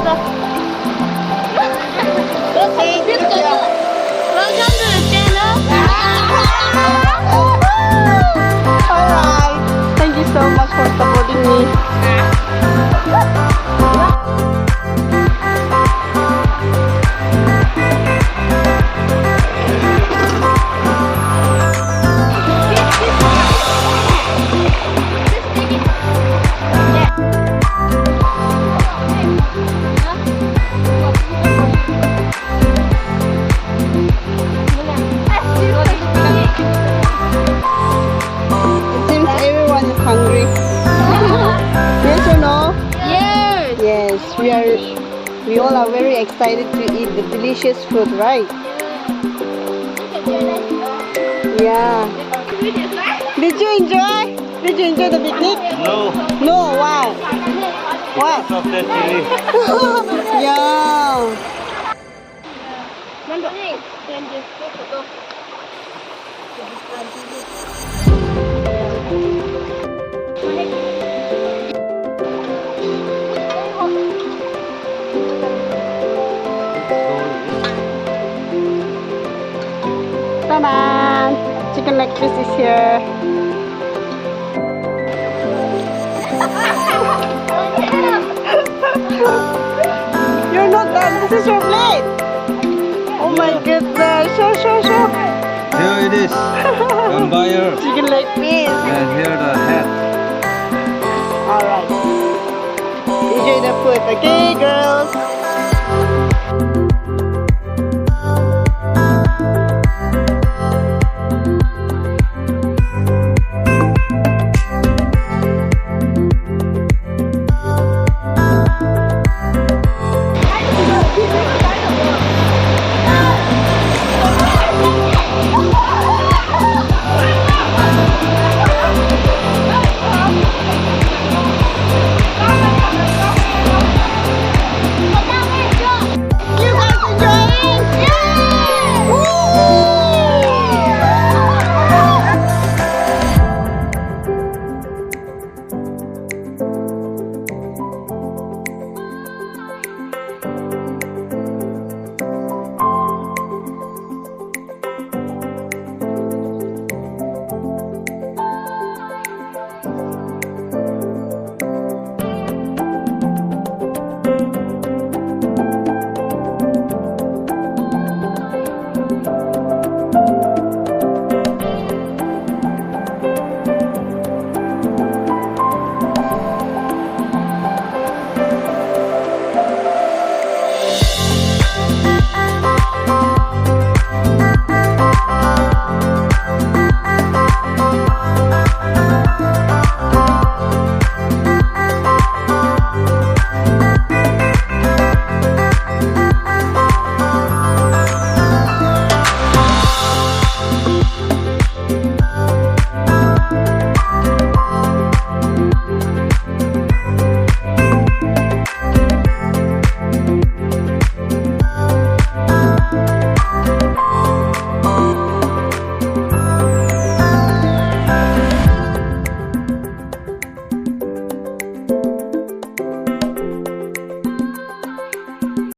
Okay, good job. Welcome to the channel. Alright. Thank you so much for supporting me. It seems everyone is hungry. Yes or no? Yes. Yes, we all are very excited to eat the delicious food, right? Yeah. Did you enjoy? Did you enjoy the picnic? No, No, why? What? because of the TV. Yeah. Ta-da! Chicken leg piece is here. You're not done. This is your plate. Oh my goodness. Show. Here it is. Vampire. Chicken leg piece. And here the head. Alright. Enjoy the food, okay, girls?